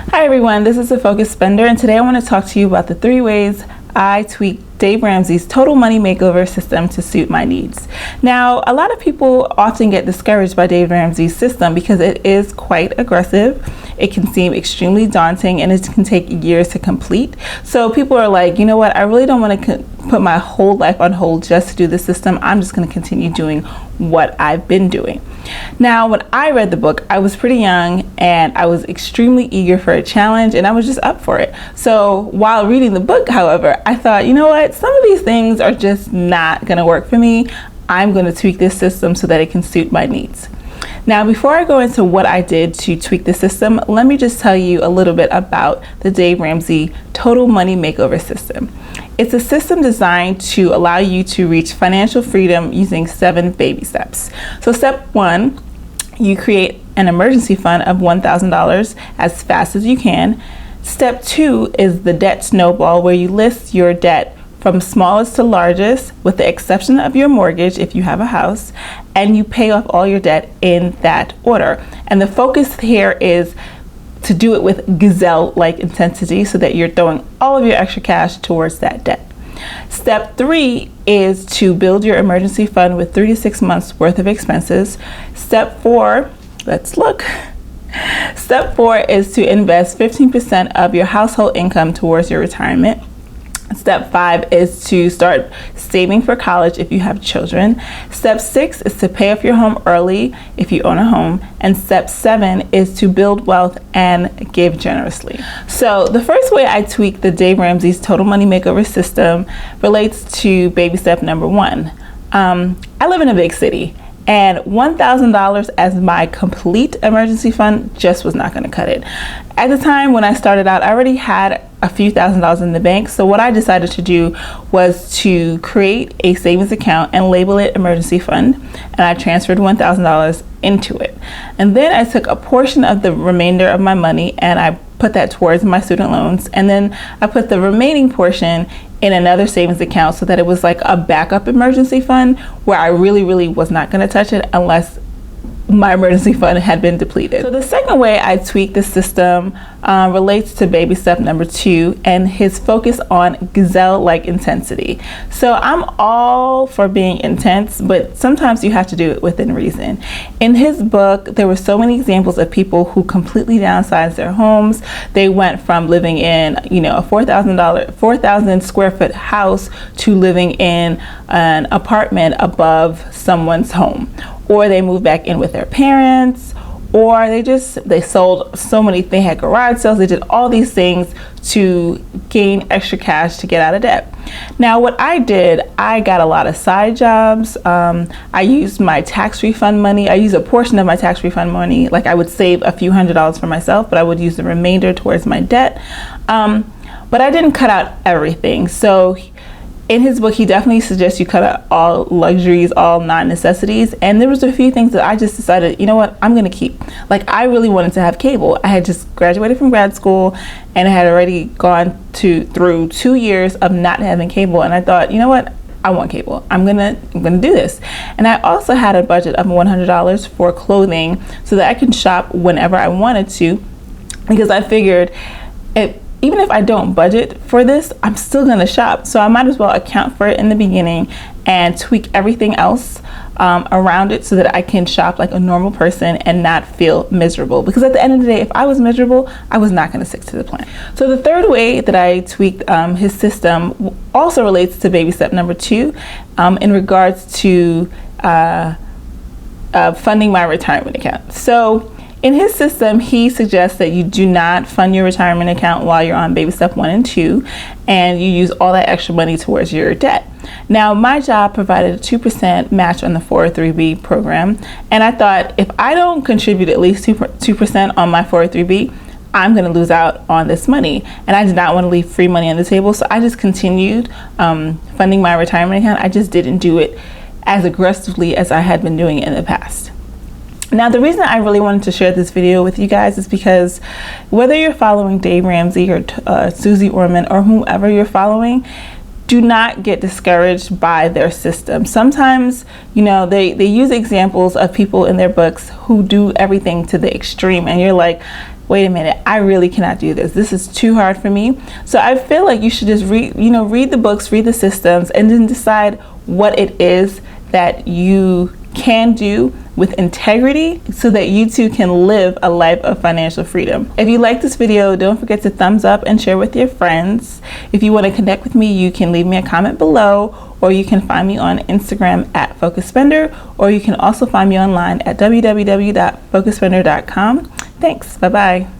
Hi everyone, this is the Focus Spender, and today I want to talk to you about the 3 ways I tweak Dave Ramsey's Total Money Makeover system to suit my needs. Now, a lot of people often get discouraged by Dave Ramsey's system because it is quite aggressive. It can seem extremely daunting and it can take years to complete. So people are like, you know what, I really don't want to put my whole life on hold just to do this system. I'm just going to continue doing what I've been doing. Now, when I read the book, I was pretty young and I was extremely eager for a challenge and I was just up for it. So while reading the book, however, I thought, you know what, some of these things are just not going to work for me. I'm going to tweak this system so that it can suit my needs. Now, before I go into what I did to tweak the system, let me just tell you a little bit about the Dave Ramsey Total Money Makeover system. It's a system designed to allow you to reach financial freedom using 7 baby steps. So step 1, you create an emergency fund of $1,000 as fast as you can. Step 2 is the debt snowball, where you list your debt from smallest to largest, with the exception of your mortgage if you have a house, and you pay off all your debt in that order. And the focus here is to do it with gazelle-like intensity so that you're throwing all of your extra cash towards that debt. Step 3 is to build your emergency fund with 3 to 6 months worth of expenses. Step 4, let's look. Step 4 is to invest 15% of your household income towards your retirement. Step 5 is to start saving for college if you have children. Step 6 is to pay off your home early if you own a home. And step 7 is to build wealth and give generously. So the first way I tweak the Dave Ramsey's Total Money Makeover system relates to baby step number 1. I live in a big city, and $1,000 as my complete emergency fund just was not going to cut it. At the time when I started out, I already had a few $1,000s in the bank. So what I decided to do was to create a savings account and label it emergency fund. And I transferred $1,000 into it. And then I took a portion of the remainder of my money and I put that towards my student loans. And then I put the remaining portion in another savings account so that it was like a backup emergency fund where I really was not going to touch it unless my emergency fund had been depleted. So the second way I tweak the system relates to baby step number 2 and his focus on gazelle-like intensity. So I'm all for being intense, but sometimes you have to do it within reason. In his book, there were so many examples of people who completely downsized their homes. They went from living in, a 4,000 square foot house to living in an apartment above someone's home. Or they moved back in with their parents, or they sold so many, they had garage sales, they did all these things to gain extra cash to get out of debt. Now what I did, I got a lot of side jobs. I used my tax refund money. I used a portion of my tax refund money. Like I would save a few $100s for myself, but I would use the remainder towards my debt. But I didn't cut out everything. So in his book, he definitely suggests you cut out all luxuries, all non-necessities. And there was a few things that I just decided, you know what, I'm going to keep. Like I really wanted to have cable. I had just graduated from grad school and I had already gone through 2 years of not having cable. And I thought, you know what, I want cable. I'm gonna do this. And I also had a budget of $100 for clothing so that I can shop whenever I wanted to, because I figured even if I don't budget for this, I'm still gonna shop. So I might as well account for it in the beginning and tweak everything else around it so that I can shop like a normal person and not feel miserable. Because at the end of the day, if I was miserable, I was not gonna stick to the plan. So the third way that I tweaked his system also relates to baby step number 2 in regards to funding my retirement account. So in his system, he suggests that you do not fund your retirement account while you're on baby step 1 and 2, and you use all that extra money towards your debt. Now, my job provided a 2% match on the 403B program, and I thought if I don't contribute at least 2% on my 403B, I'm going to lose out on this money. And I did not want to leave free money on the table, so I just continued funding my retirement account. I just didn't do it as aggressively as I had been doing it in the past. Now, the reason I really wanted to share this video with you guys is because whether you're following Dave Ramsey or Susie Orman or whomever you're following, do not get discouraged by their system. Sometimes, they use examples of people in their books who do everything to the extreme, and you're like, wait a minute, I really cannot do this. This is too hard for me. So I feel like you should just read the books, read the systems, and then decide what it is that you can do with integrity so that you too can live a life of financial freedom. If you like this video, don't forget to thumbs up and share with your friends. If you want to connect with me, you can leave me a comment below, or you can find me on Instagram at FocusSpender, or you can also find me online at www.focusspender.com. Thanks. Bye-bye.